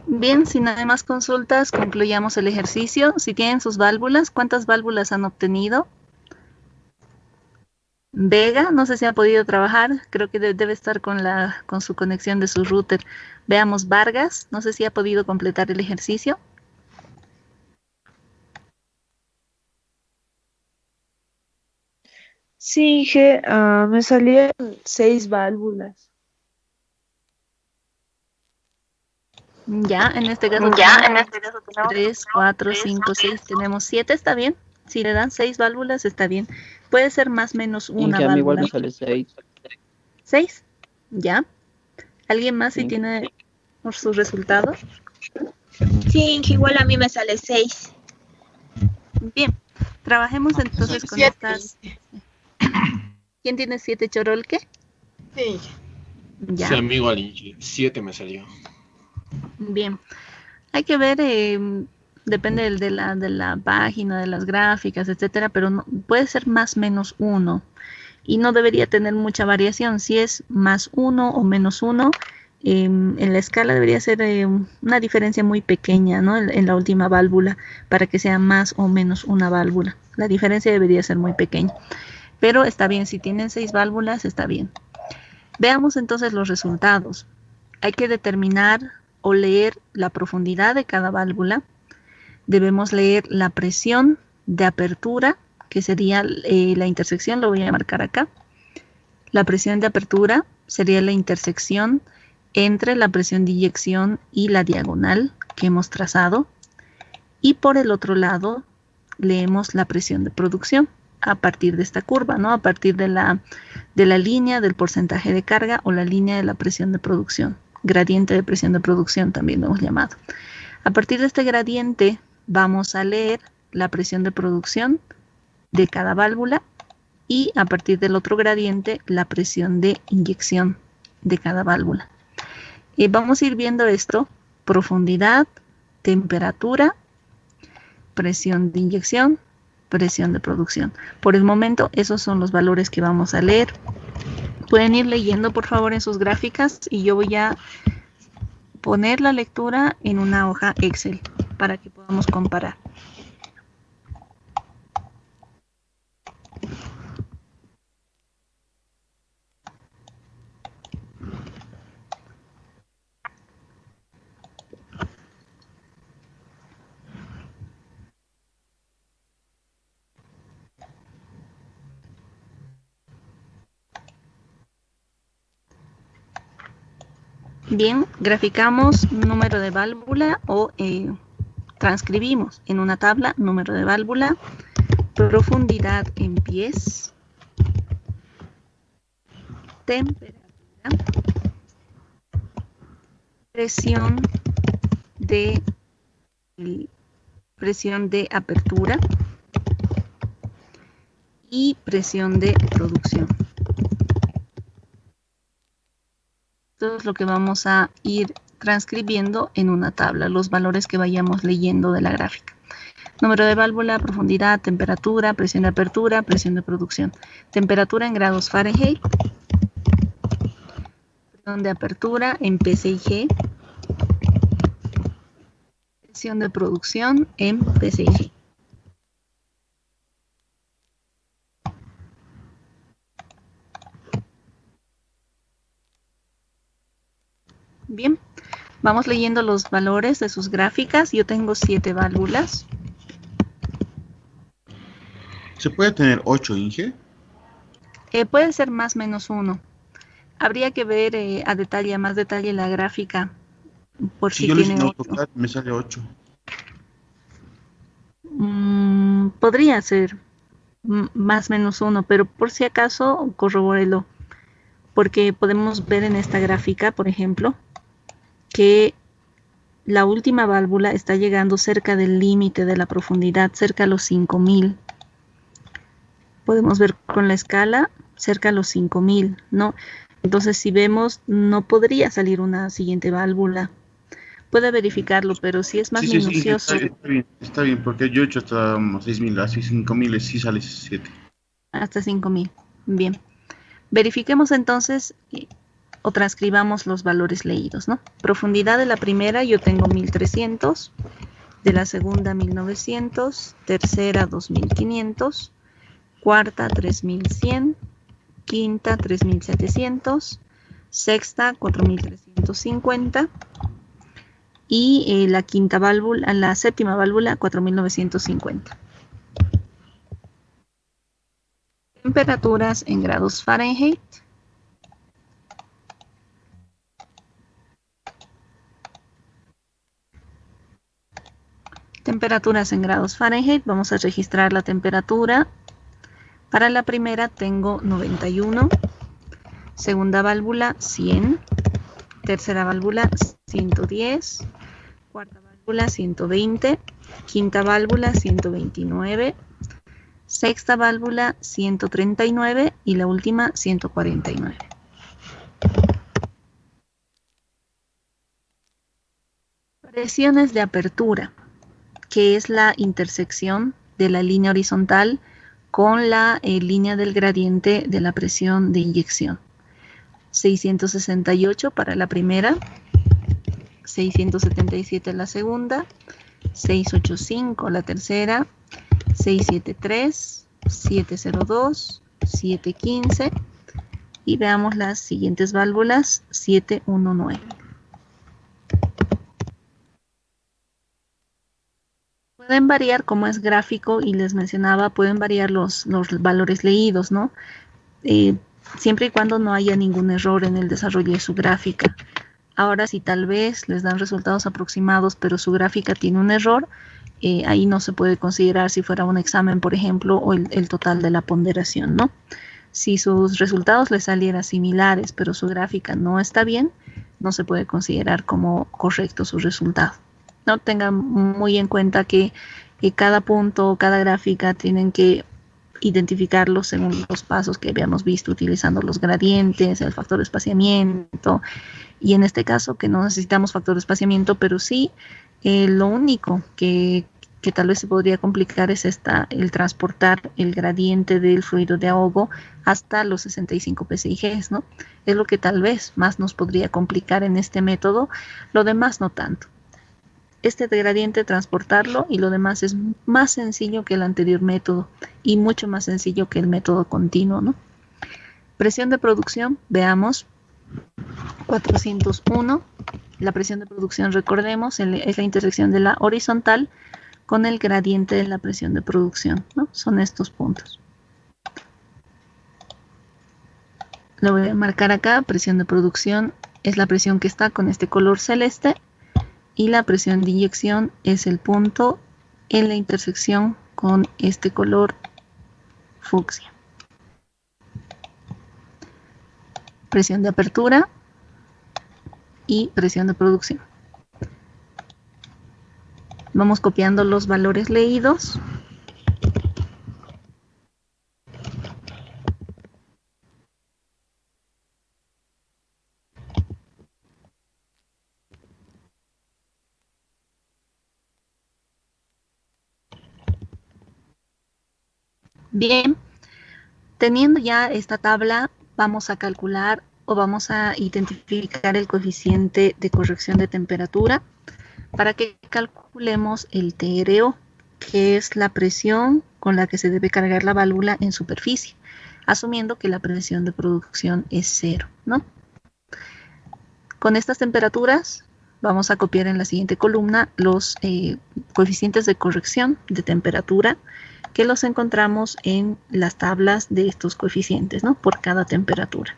Bien, si no hay más consultas, concluyamos el ejercicio. Si tienen sus válvulas, ¿cuántas válvulas han obtenido? Vega, no sé si ha podido trabajar, creo que debe estar con su conexión de su router. Veamos Vargas, no sé si ha podido completar el ejercicio. Sí, Inge, me salieron 6 válvulas. Ya, en este caso tenemos 3, 4, 5, 6, tenemos 7, ¿está bien? Si le dan 6 válvulas, está bien. Puede ser más o menos una válvula. Igual me sale 6. 6, ya. ¿Alguien más Sí. si tiene sus resultados? Sí, Inge, igual a mí me sale 6. Bien, trabajemos entonces con 7. estas. ¿Quién tiene 7 chorolque? Sí. Ya. Sí, amigo al Inge, 7 me salió. Bien, hay que ver, depende de la página, de las gráficas, etcétera, pero puede ser más menos 1 y no debería tener mucha variación. Si es más 1 o menos 1, en la escala debería ser una diferencia muy pequeña, ¿no? En la última válvula para que sea más o menos una válvula. La diferencia debería ser muy pequeña, pero está bien, si tienen 6 válvulas, está bien. Veamos entonces los resultados. Hay que determinar o leer la profundidad de cada válvula. Debemos leer la presión de apertura, que sería la intersección, lo voy a marcar acá. La presión de apertura sería la intersección entre la presión de inyección y la diagonal que hemos trazado. Y por el otro lado, leemos la presión de producción a partir de esta curva, ¿no? A partir de la línea del porcentaje de carga o la línea de la presión de producción. Gradiente de presión de producción también lo hemos llamado. A partir de este gradiente vamos a leer la presión de producción de cada válvula y a partir del otro gradiente la presión de inyección de cada válvula. Vamos a ir viendo esto: profundidad, temperatura, presión de inyección, presión de producción. Por el momento esos son los valores que vamos a leer. Pueden ir leyendo por favor en sus gráficas y yo voy a poner la lectura en una hoja Excel para que podamos comparar. Bien, graficamos número de válvula o transcribimos en una tabla número de válvula, profundidad en pies, temperatura, presión de apertura y presión de producción. Esto es lo que vamos a ir transcribiendo en una tabla, los valores que vayamos leyendo de la gráfica. Número de válvula, profundidad, temperatura, presión de apertura, presión de producción. Temperatura en grados Fahrenheit. Presión de apertura en PSIG. Presión de producción en PSIG. Bien, vamos leyendo los valores de sus gráficas. Yo tengo 7 válvulas. ¿Se puede tener 8, Inge? Puede ser más menos 1. Habría que ver a más detalle la gráfica por si yo lo hice tiene en 8. AutoCAD, me sale 8. Podría ser más menos 1, pero por si acaso corrobórelo, porque podemos ver en esta gráfica, por ejemplo, que la última válvula está llegando cerca del límite de la profundidad, cerca a los 5000. Podemos ver con la escala cerca a los 5000, ¿no? Entonces, si vemos, no podría salir una siguiente válvula. Puede verificarlo, pero si es más minucioso. Está bien, porque yo he hecho hasta 6000, así 5000, sí sale 7. Hasta 5000. Bien. Verifiquemos entonces o transcribamos los valores leídos, ¿no? Profundidad de la primera yo tengo 1300, de la segunda 1900, tercera 2500, cuarta 3100, quinta 3700, sexta 4350 y la séptima válvula 4950. Temperaturas en grados Fahrenheit. Temperaturas en grados Fahrenheit. Vamos a registrar la temperatura. Para la primera tengo 91. Segunda válvula 100. Tercera válvula 110. Cuarta válvula 120. Quinta válvula 129. Sexta válvula 139 y la última 149. Presiones de apertura, que es la intersección de la línea horizontal con la línea del gradiente de la presión de inyección. 668 para la primera, 677 la segunda, 685 la tercera, 673, 702, 715 y veamos las siguientes válvulas. 719. Pueden variar, como es gráfico y les mencionaba, pueden variar los valores leídos, ¿no? Siempre y cuando no haya ningún error en el desarrollo de su gráfica. Ahora, si tal vez les dan resultados aproximados, pero su gráfica tiene un error, ahí no se puede considerar si fuera un examen, por ejemplo, o el total de la ponderación, ¿no? Si sus resultados les salieran similares, pero su gráfica no está bien, no se puede considerar como correcto su resultado, ¿no? Tengan muy en cuenta que cada punto, cada gráfica tienen que identificarlo según los pasos que habíamos visto, utilizando los gradientes, el factor de espaciamiento, y en este caso que no necesitamos factor de espaciamiento, pero sí lo único que que tal vez se podría complicar es el transportar el gradiente del fluido de ahogo hasta los 65 psigs, ¿no? Es lo que tal vez más nos podría complicar en este método, lo demás no tanto. Este gradiente transportarlo y lo demás es más sencillo que el anterior método y mucho más sencillo que el método continuo, ¿no? Presión de producción, veamos, 401. La presión de producción, recordemos, es la intersección de la horizontal con el gradiente de la presión de producción, ¿no? Son estos puntos. Lo voy a marcar acá, presión de producción es la presión que está con este color celeste y la presión de inyección es el punto en la intersección con este color fucsia. Presión de apertura y presión de producción. Vamos copiando los valores leídos. Bien, teniendo ya esta tabla, vamos a calcular o vamos a identificar el coeficiente de corrección de temperatura para que calculemos el TRO, que es la presión con la que se debe cargar la válvula en superficie, asumiendo que la presión de producción es 0, ¿no? Con estas temperaturas vamos a copiar en la siguiente columna los coeficientes de corrección de temperatura que los encontramos en las tablas de estos coeficientes, ¿no? Por cada temperatura.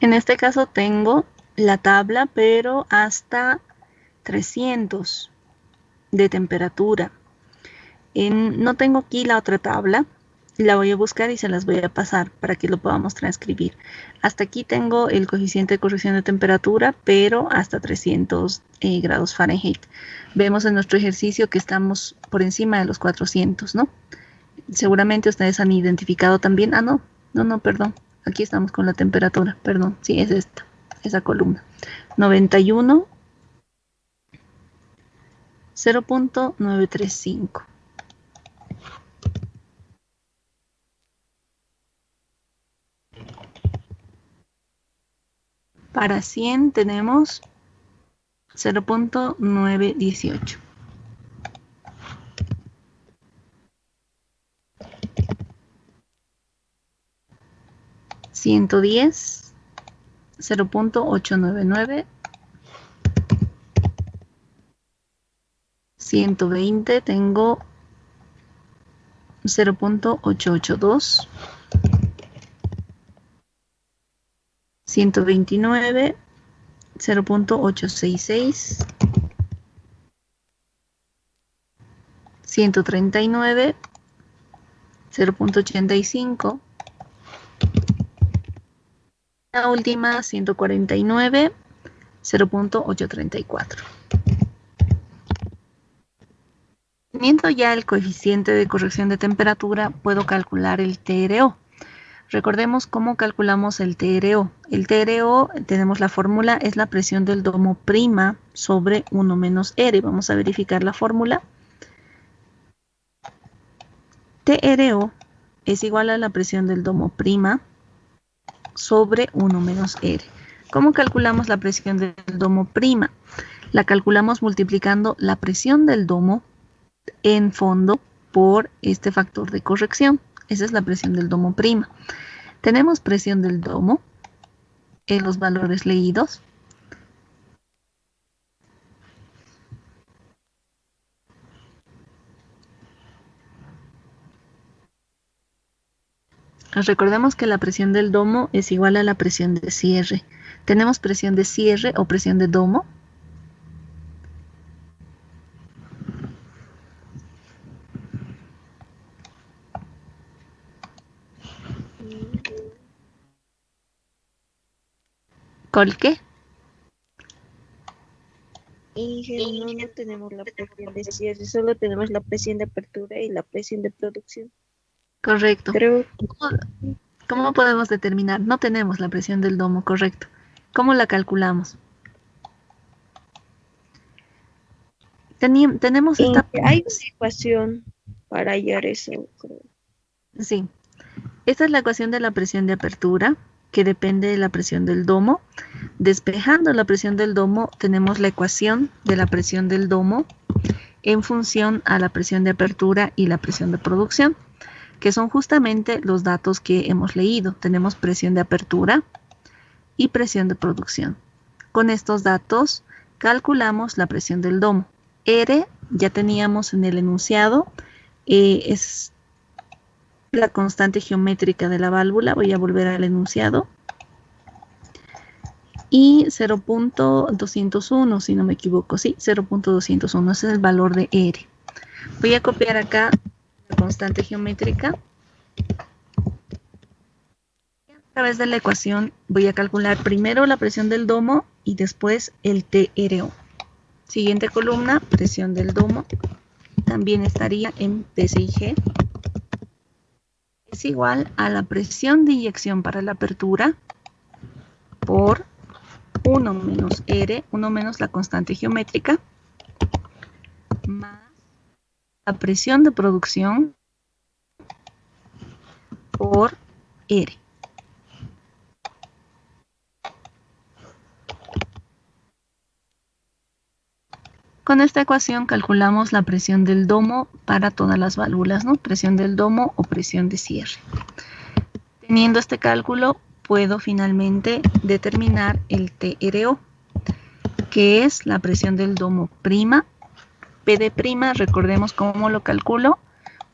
En este caso tengo la tabla, pero hasta 300 de temperatura. No tengo aquí la otra tabla, la voy a buscar y se las voy a pasar para que lo podamos transcribir. Hasta aquí tengo el coeficiente de corrección de temperatura, pero hasta 300 grados Fahrenheit. Vemos en nuestro ejercicio que estamos por encima de los 400, ¿no? Seguramente ustedes han identificado también, perdón. Aquí estamos con la temperatura, perdón, sí, es esa columna. 91, 0.935. Para 100 tenemos 0.918. $110, 0.899. 120 tengo 0.882. 129, 0.866. 139, 0.85. La última, 149, 0.834. Teniendo ya el coeficiente de corrección de temperatura, puedo calcular el TRO. Recordemos cómo calculamos el TRO. El TRO, tenemos la fórmula, es la presión del domo prima sobre 1 menos R. Vamos a verificar la fórmula. TRO es igual a la presión del domo prima sobre 1 menos R. ¿Cómo calculamos la presión del domo prima? La calculamos multiplicando la presión del domo en fondo por este factor de corrección. Esa es la presión del domo prima. Tenemos presión del domo en los valores leídos. Recordemos que la presión del domo es igual a la presión de cierre. ¿Tenemos presión de cierre o presión de domo? ¿Col qué? Inge, no tenemos la presión de cierre, solo tenemos la presión de apertura y la presión de producción. Correcto. Creo ¿Cómo podemos determinar? No tenemos la presión del domo, correcto. ¿Cómo la calculamos? Tenemos esta... hay una ecuación para hallar eso, creo. Sí. Esta es la ecuación de la presión de apertura, que depende de la presión del domo. Despejando la presión del domo, tenemos la ecuación de la presión del domo en función a la presión de apertura y la presión de producción, que son justamente los datos que hemos leído. Tenemos presión de apertura y presión de producción. Con estos datos calculamos la presión del domo. R ya teníamos en el enunciado, es la constante geométrica de la válvula. Voy a volver al enunciado. Y 0.201, si no me equivoco, sí, 0.201, ese es el valor de R. Voy a copiar acá la constante geométrica. A través de la ecuación voy a calcular primero la presión del domo y después el TRO. Siguiente columna, presión del domo, también estaría en PSIG. Es igual a la presión de inyección para la apertura por 1 menos R, 1 menos la constante geométrica, más la presión de producción por R. Con esta ecuación calculamos la presión del domo para todas las válvulas, ¿no? Presión del domo o presión de cierre. Teniendo este cálculo, puedo finalmente determinar el TRO, que es la presión del domo prima. PD prima, recordemos cómo lo calculo,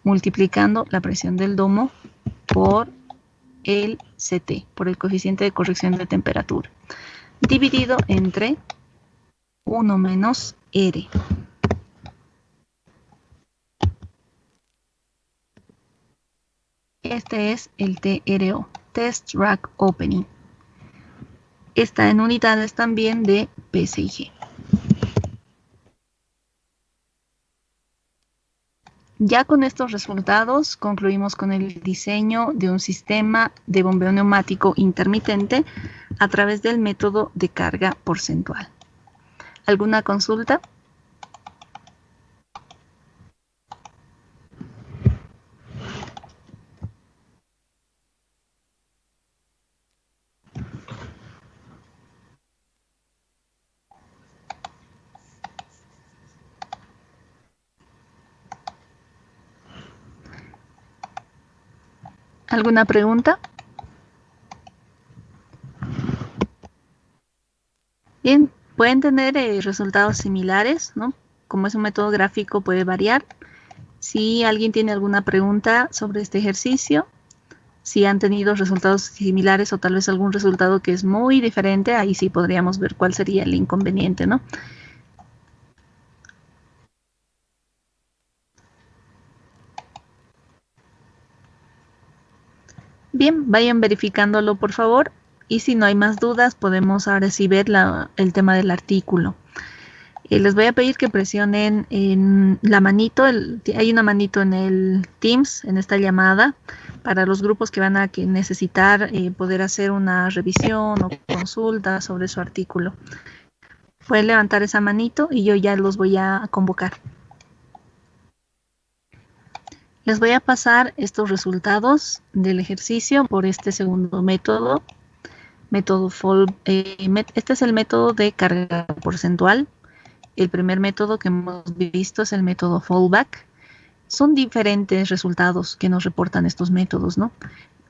multiplicando la presión del domo por el CT, por el coeficiente de corrección de temperatura, dividido entre 1 menos R. Este es el TRO, Test Rack Opening. Está en unidades también de PSIG. Ya con estos resultados concluimos con el diseño de un sistema de bombeo neumático intermitente a través del método de carga porcentual. ¿Alguna consulta? ¿Alguna pregunta? Bien, pueden tener resultados similares, ¿no? Como es un método gráfico, puede variar. Si alguien tiene alguna pregunta sobre este ejercicio, si han tenido resultados similares o tal vez algún resultado que es muy diferente, ahí sí podríamos ver cuál sería el inconveniente, ¿no? Bien, vayan verificándolo por favor, y si no hay más dudas podemos ahora sí ver el tema del artículo. Les voy a pedir que presionen en la manito, hay una manito en el Teams, en esta llamada, para los grupos que van a necesitar poder hacer una revisión o consulta sobre su artículo. Pueden levantar esa manito y yo ya los voy a convocar. Les voy a pasar estos resultados del ejercicio por este segundo método. Este es el método de carga porcentual. El primer método que hemos visto es el método fallback. Son diferentes resultados que nos reportan estos métodos, ¿no?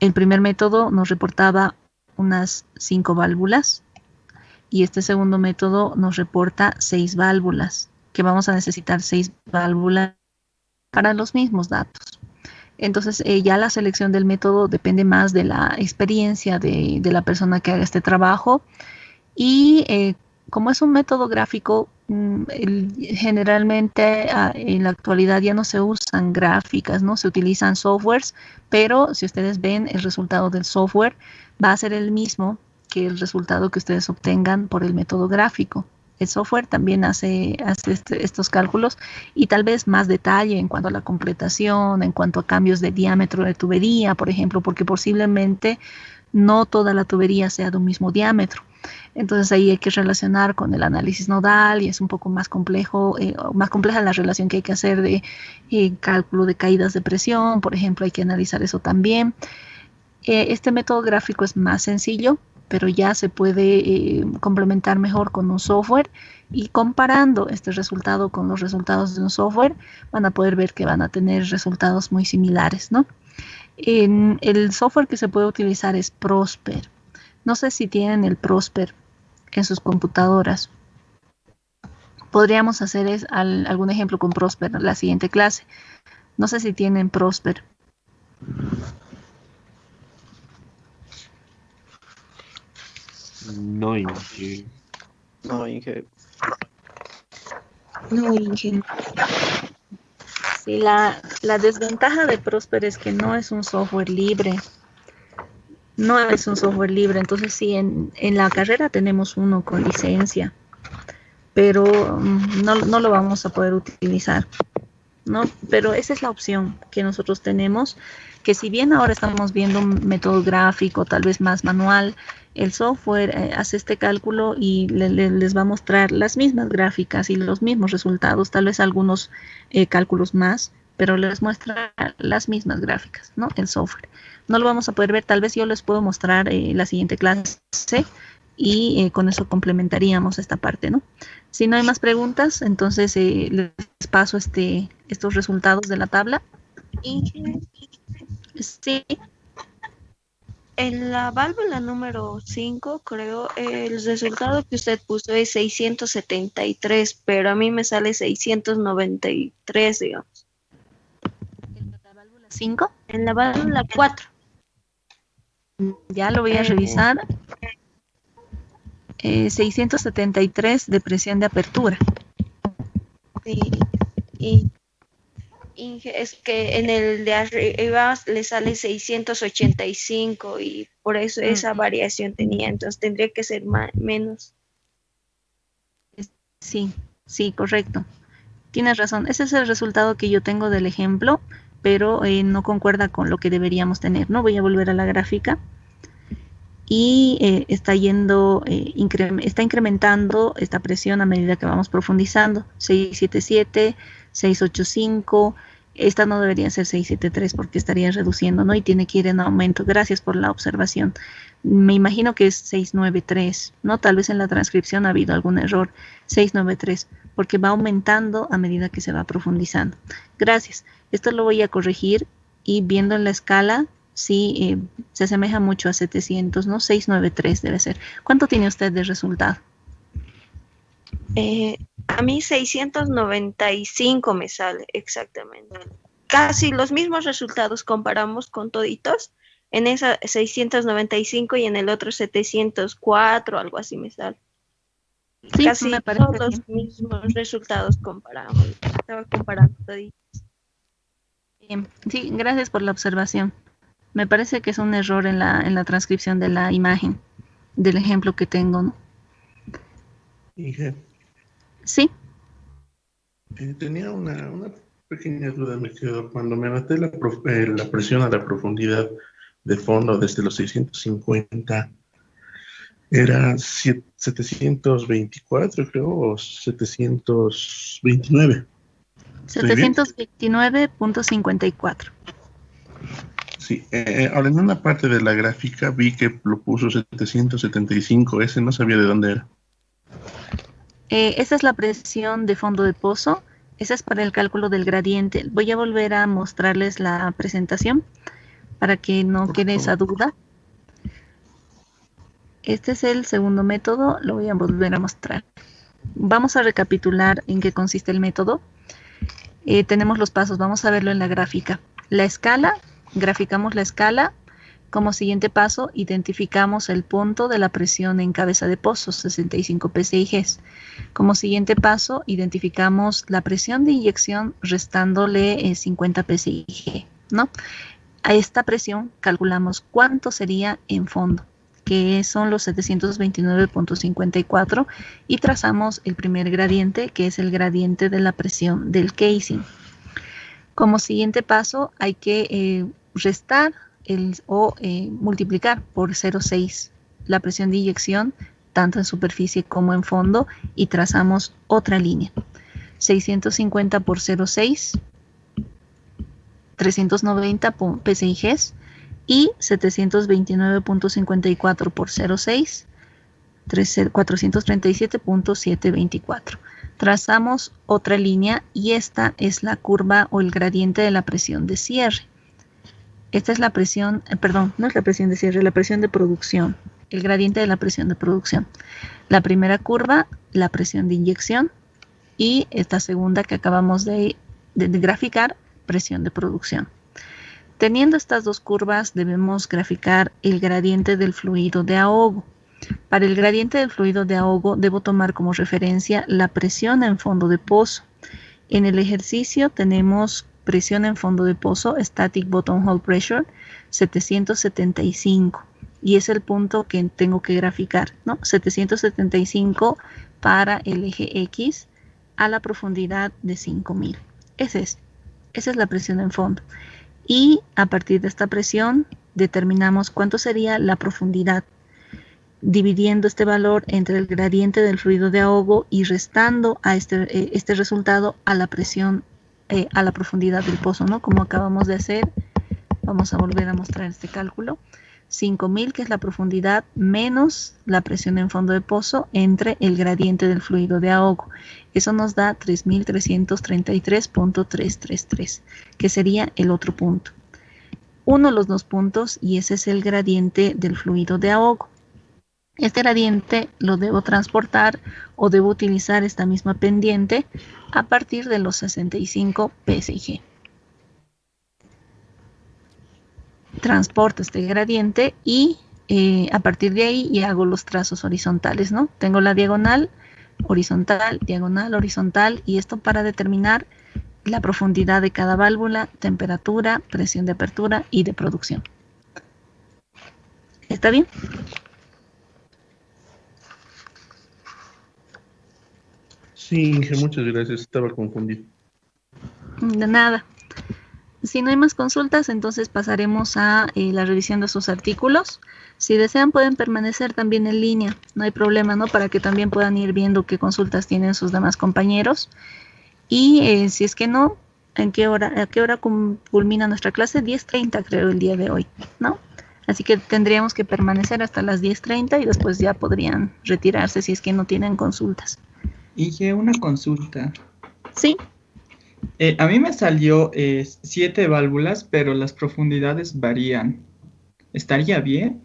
El primer método nos reportaba unas 5 válvulas y este segundo método nos reporta 6 válvulas, que vamos a necesitar 6 válvulas para los mismos datos. Entonces ya la selección del método depende más de la experiencia de la persona que haga este trabajo, y como es un método gráfico, generalmente en la actualidad ya no se usan gráficas, ¿no? Se utilizan softwares, pero si ustedes ven el resultado del software va a ser el mismo que el resultado que ustedes obtengan por el método gráfico. El software también hace estos cálculos y tal vez más detalle en cuanto a la completación, en cuanto a cambios de diámetro de tubería, por ejemplo, porque posiblemente no toda la tubería sea de un mismo diámetro. Entonces ahí hay que relacionar con el análisis nodal y es un poco más complejo, más compleja la relación que hay que hacer de cálculo de caídas de presión, por ejemplo, hay que analizar eso también. Este método gráfico es más sencillo, pero ya se puede complementar mejor con un software y comparando este resultado con los resultados de un software van a poder ver que van a tener resultados muy similares, ¿no? El software que se puede utilizar es Prosper. No sé si tienen el Prosper en sus computadoras. Podríamos hacer algún ejemplo con Prosper en la siguiente clase. No sé si tienen Prosper. No, Inge. No, Inge. No, Inge. Sí, la desventaja de Prosper es que no es un software libre. No es un software libre. Entonces, sí, en la carrera tenemos uno con licencia, pero no lo vamos a poder utilizar, ¿no? Pero esa es la opción que nosotros tenemos, que si bien ahora estamos viendo un método gráfico, tal vez más manual, el software hace este cálculo y les va a mostrar las mismas gráficas y los mismos resultados, tal vez algunos cálculos más, pero les muestra las mismas gráficas, ¿no? El software. No lo vamos a poder ver, tal vez yo les puedo mostrar la siguiente clase y con eso complementaríamos esta parte, ¿no? Si no hay más preguntas, entonces les paso estos resultados de la tabla. Inge, Sí, en la válvula número 5, creo, el resultado que usted puso es 673, pero a mí me sale 693, digamos. ¿en la válvula 5? En la válvula 4. Ya lo voy a revisar. 673 de presión de apertura. Sí, y Inge, es que en el de arriba le sale 685 y por eso esa variación tenía, entonces tendría que ser menos. Sí, correcto. Tienes razón. Ese es el resultado que yo tengo del ejemplo, pero no concuerda con lo que deberíamos tener, ¿no? Voy a volver a la gráfica. Y está incrementando esta presión a medida que vamos profundizando. 677, 685, esta no debería ser 673 porque estaría reduciendo, ¿no? Y tiene que ir en aumento. Gracias por la observación. Me imagino que es 693, ¿no? Tal vez en la transcripción ha habido algún error. 693, porque va aumentando a medida que se va profundizando. Gracias. Esto lo voy a corregir y viendo en la escala, sí, se asemeja mucho a 700, ¿no? 693 debe ser. ¿Cuánto tiene usted de resultado? A mí 695 me sale exactamente. Casi los mismos resultados comparamos con toditos. En esa 695 y en el otro 704, algo así me sale. Sí, Casi me parece todos los bien. mismos resultados comparamos. Estaba comparando toditos. Bien. Sí, gracias por la observación. Me parece que es un error en la transcripción de la imagen, del ejemplo que tengo, ¿no? Inge, Sí, tenía una pequeña duda, me quedó. Cuando me anoté la presión a la profundidad de fondo desde los 650, era 724, creo, o 729. ¿Estoy bien? 729.54. Sí, ahora en una parte de la gráfica vi que lo puso 775, ese no sabía de dónde era. Esa es la presión de fondo de pozo. Esa es para el cálculo del gradiente. Voy a volver a mostrarles la presentación para que no Por quede esa favor. duda. Este es el segundo método, lo voy a volver a mostrar. Vamos a recapitular en qué consiste el método. Tenemos los pasos, vamos a verlo en la gráfica. La escala, graficamos la escala. Como siguiente paso, identificamos el punto de la presión en cabeza de pozo, 65 psigs. Como siguiente paso, identificamos la presión de inyección restándole 50 psig, ¿no? A esta presión calculamos cuánto sería en fondo, que son los 729.54, y trazamos el primer gradiente, que es el gradiente de la presión del casing. Como siguiente paso hay que restar o multiplicar por 0,6 la presión de inyección, tanto en superficie como en fondo, y trazamos otra línea. 650 por 0,6, 390 PSIGs, y 729.54 por 0,6, 437.724. Trazamos otra línea y esta es la curva o el gradiente de la presión de cierre. Esta es la presión, perdón, no es la presión de cierre, la presión de producción, el gradiente de la presión de producción. La primera curva, la presión de inyección, y esta segunda que acabamos de graficar, presión de producción. Teniendo estas dos curvas, debemos graficar el gradiente del fluido de ahogo. Para el gradiente del fluido de ahogo, debo tomar como referencia la presión en fondo de pozo. En el ejercicio tenemos presión en fondo de pozo, static bottom hole pressure, 775. Y es el punto que tengo que graficar, ¿no? 775 para el eje X a la profundidad de 5000. Esa es la presión en fondo. Y a partir de esta presión determinamos cuánto sería la profundidad, dividiendo este valor entre el gradiente del fluido de ahogo y restando a este resultado a la presión, a la profundidad del pozo, ¿no? Como acabamos de hacer, vamos a volver a mostrar este cálculo. 5000, que es la profundidad, menos la presión en fondo de pozo entre el gradiente del fluido de ahogo. Eso nos da 3333.333, que sería el otro punto. Uno de los dos puntos, y ese es el gradiente del fluido de ahogo. Este gradiente lo debo transportar o debo utilizar esta misma pendiente a partir de los 65 PSIG. Transporto este gradiente y a partir de ahí y hago los trazos horizontales, ¿no? Tengo la diagonal, horizontal, diagonal, horizontal, y esto para determinar la profundidad de cada válvula, temperatura, presión de apertura y de producción. ¿Está bien? Sí, Inge, muchas gracias. Estaba confundido. De nada. Si no hay más consultas, entonces pasaremos a la revisión de sus artículos. Si desean, pueden permanecer también en línea. No hay problema, ¿no? Para que también puedan ir viendo qué consultas tienen sus demás compañeros. Y si es que no, ¿a qué hora culmina nuestra clase? 10:30 creo el día de hoy, ¿no? Así que tendríamos que permanecer hasta las 10:30 y después ya podrían retirarse si es que no tienen consultas. Hice una consulta. Sí. A mí me salió 7 válvulas, pero las profundidades varían. ¿Estaría bien?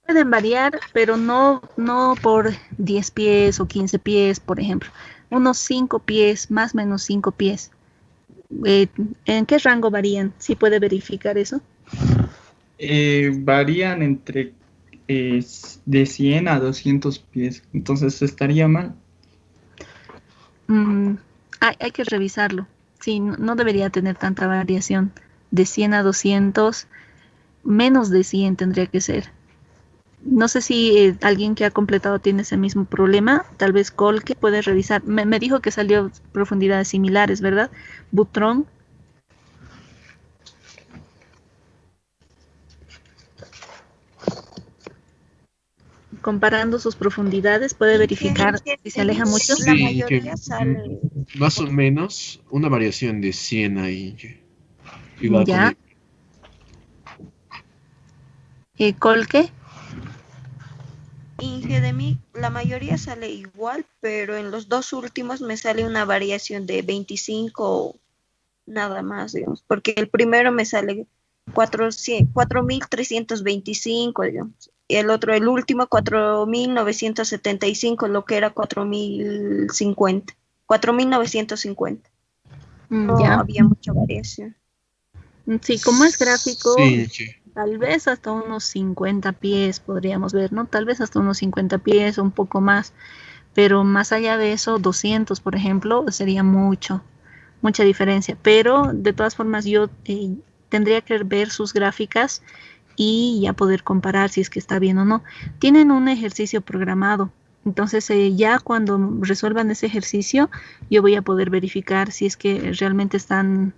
Pueden variar, pero no por 10 pies o 15 pies, por ejemplo. Unos 5 pies, más o menos 5 pies. ¿En qué rango varían? ¿Sí puede verificar eso? Varían entre de 100 a 200 pies. Entonces, ¿estaría mal? Hay que revisarlo. Sí, no debería tener tanta variación. De 100 a 200, menos de 100 tendría que ser. No sé si alguien que ha completado tiene ese mismo problema. Tal vez Colque puede revisar. Me dijo que salió profundidades similares, ¿verdad? Butrón. Comparando sus profundidades, puede verificar si se aleja mucho. La mayoría sale. Más o menos una variación de 100 ahí. Igual ya. Colque. Inge, de mí, la mayoría sale igual, pero en los dos últimos me sale una variación de 25 nada más, digamos, porque el primero me sale 4.325, digamos, y el otro, el último, 4.975, lo que era 4.950. No Ya. había mucha variación. Sí, como es gráfico, Sí. tal vez hasta unos 50 pies podríamos ver, ¿no? Tal vez hasta unos 50 pies o un poco más, pero más allá de eso, 200, por ejemplo, sería mucha diferencia. Pero de todas formas yo tendría que ver sus gráficas y ya poder comparar si es que está bien o no. Tienen un ejercicio programado, entonces ya cuando resuelvan ese ejercicio yo voy a poder verificar si es que realmente están,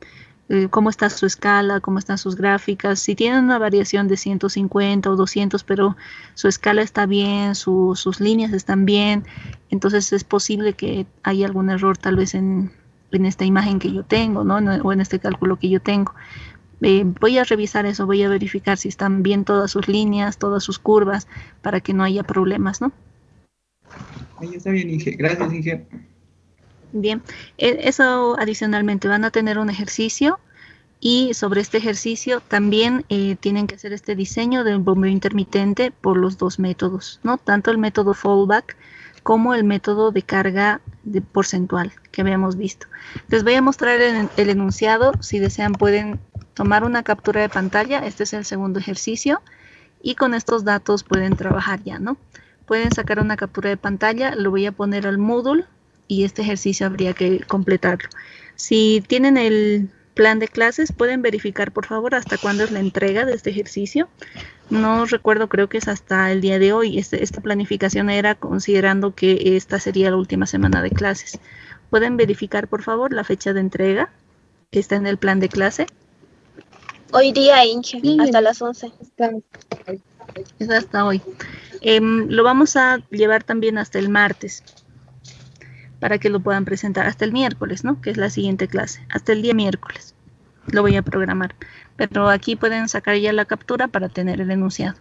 cómo está su escala, cómo están sus gráficas, si tienen una variación de 150 o 200, pero su escala está bien, sus líneas están bien, entonces es posible que haya algún error tal vez en esta imagen que yo tengo, ¿no? O en este cálculo que yo tengo. Voy a revisar eso, voy a verificar si están bien todas sus líneas, todas sus curvas, para que no haya problemas, ¿no? Ahí está bien, Inge. Gracias, Inge. Bien, eso adicionalmente van a tener un ejercicio y sobre este ejercicio también tienen que hacer este diseño del bombeo intermitente por los dos métodos, ¿no? Tanto el método fallback como el método de carga porcentual que habíamos visto. Les voy a mostrar el enunciado, si desean pueden tomar una captura de pantalla, este es el segundo ejercicio, y con estos datos pueden trabajar ya, ¿no? Pueden sacar una captura de pantalla, lo voy a poner al Moodle y este ejercicio habría que completarlo. Si tienen el plan de clases, pueden verificar por favor hasta cuándo es la entrega de este ejercicio. No recuerdo, creo que es hasta el día de hoy. Esta planificación era considerando que esta sería la última semana de clases. ¿Pueden verificar por favor la fecha de entrega que está en el plan de clase? Hoy día, Inge, Sí, hasta las 11. Es hasta hoy. Lo vamos a llevar también hasta el martes para que lo puedan presentar hasta el miércoles, ¿no? Que es la siguiente clase, hasta el día miércoles. Lo voy a programar, pero aquí pueden sacar ya la captura para tener el enunciado.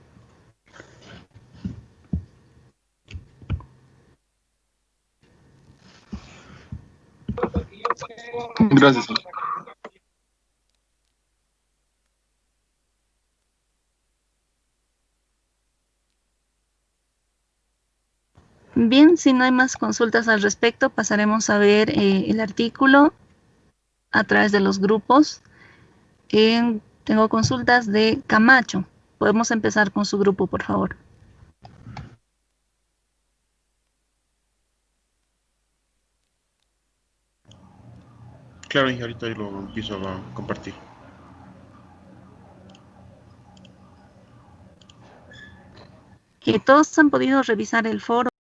Gracias. Bien, si no hay más consultas al respecto, pasaremos a ver el artículo a través de los grupos. Tengo consultas de Camacho. Podemos empezar con su grupo, por favor. Claro, Inge, ahorita lo empiezo a compartir. Que todos han podido revisar el foro.